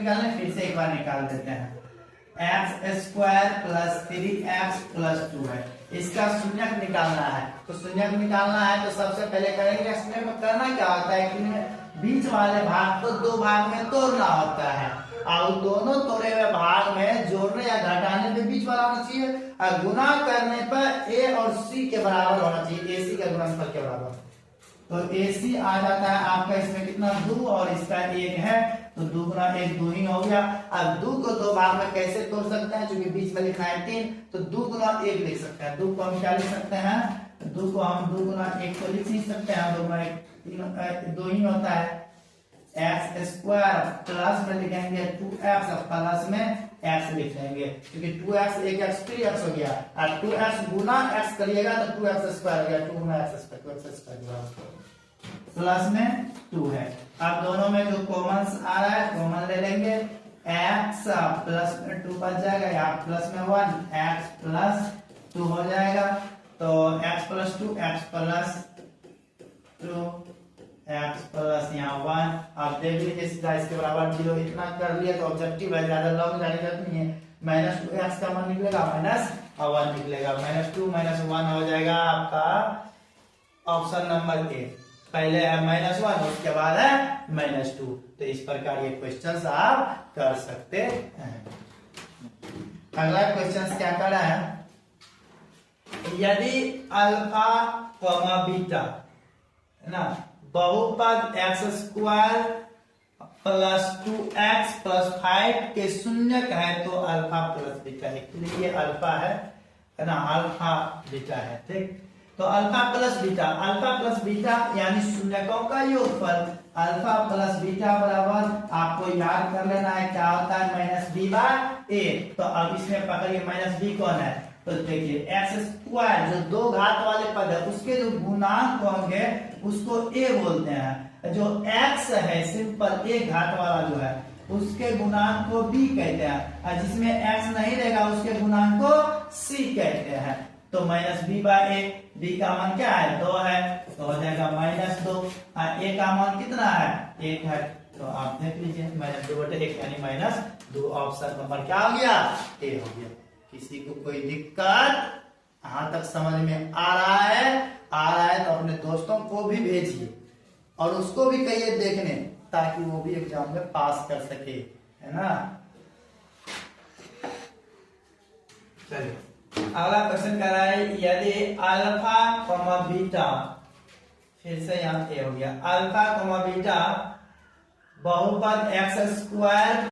निकालने, फिर से एक बार निकाल देते हैं। X square plus 3x plus 2 है, इसका शून्यक निकालना है। तो शून्यक निकालना है तो सबसे पहले करेंगे, शून्यक में करना क्या होता है कि बीच वाले भाग को दो भाग में तोड़ना होता है, और दोनों तोड़े हुए भाग में जोड़ने या घटाने पे बीच वाला होना चाहिए, और गुना करने पर a और c के बराबर होना चाहिए, ac का गुणनफल के बराबर। तो AC आ जाता है आपका, इसमें कितना 2 और इसका 1 है, तो 2 गुना 1 2 ही हो गया। अब 2 को दो भाग में कैसे तोड़ सकते हैं, क्योंकि बीच में लिखा है 3, तो 2 गुना 1 लिख सकते हैं। 2 को हम क्या लिख सकते हैं, 2 को हम 2 गुना 1 को लिख नहीं सकते हैं, 2 गुना 1 2 ही होता है। एक्स स्क्वायर प्लस में लिखेंगे 2x, प्लस में x लिख लेंगे, क्योंकि 2x 1x 3x हो गया, और 2x गुना x करिएगा तो 2x स्क्वायर हो गया, 2 गुना x square 2x square plus में 2 है। अब दोनों में जो कॉमन आ रहा है कॉमन ले लेंगे, x प्लस में 2 बच जाएगा, यहाँ प्लस में 1, x प्लस 2 हो जाएगा, तो x plus 2 x plus 2 x plus यहाँ 1। आप देख लीजिए सीधा इसके बराबर 0, इतना कर लिया तो ऑब्जेक्टिव है, ज्यादा लॉन्ग जाने की जरूरत नहीं है। माइनस 2x का मान निकलेगा, माइनस 1 निकलेगा, माइनस 2 माइनस 1 हो जाएगा आपका ऑप्शन नंबर ए। पहले है माइनस 1, उसके बाद है माइनस 2। तो इस प्रकार ये क्वेश्चंस आप कर सकते हैं। अगला क्वेश्चन क्या कर रहा है, यदि अल्फा कॉमा बीटा है ना बहुपद x square plus 2x plus 5 के शून्यक है तो अल्फा प्लस बीटा है। ये अल्फा है ना, अल्फा बीटा है, ठीक। तो अल्फा प्लस बीटा यानी शून्यकों का योगफल, अल्फा प्लस बीटा बराबर आपको याद कर लेना है क्या होता है, माइनस बी बाय ए। तो अब इसमें पकड़िए माइनस बी कौन है, तो देखिए एक्स स्क्वायर जो दो घात वाले पद है उसके जो गुणांक होंगे उसको a बोलते हैं, जो x है सिंपल एक घात वाला जो है उसके गुणांक को b कहते हैं, और जिसमें x नहीं रहेगा उसके गुणांक को c कहते हैं। तो माइनस बी बाय ए, बी का मान क्या है 2 है, तो हो जाएगा माइनस 2, और a का मान कितना है 1 है, तो आप देख लीजिए माइनस 2/1 यानी माइनस 2। ऑप्शन नंबर क्या हो गया, ए हो गया। किसी को कोई दिक्कत यहां तक समझ में आ रहा है तो अपने दोस्तों को भी भेजिए और उसको भी कहिए देखने, ताकि वो भी एग्जाम में पास कर सके, है ना। चलिए अगला क्वेश्चन कर रहा है, यदि अल्फा कॉमा बीटा, फिर से यहाँ ए हो गया, अल्फा कॉमा बीटा बहुपद एक्स स्क्वायर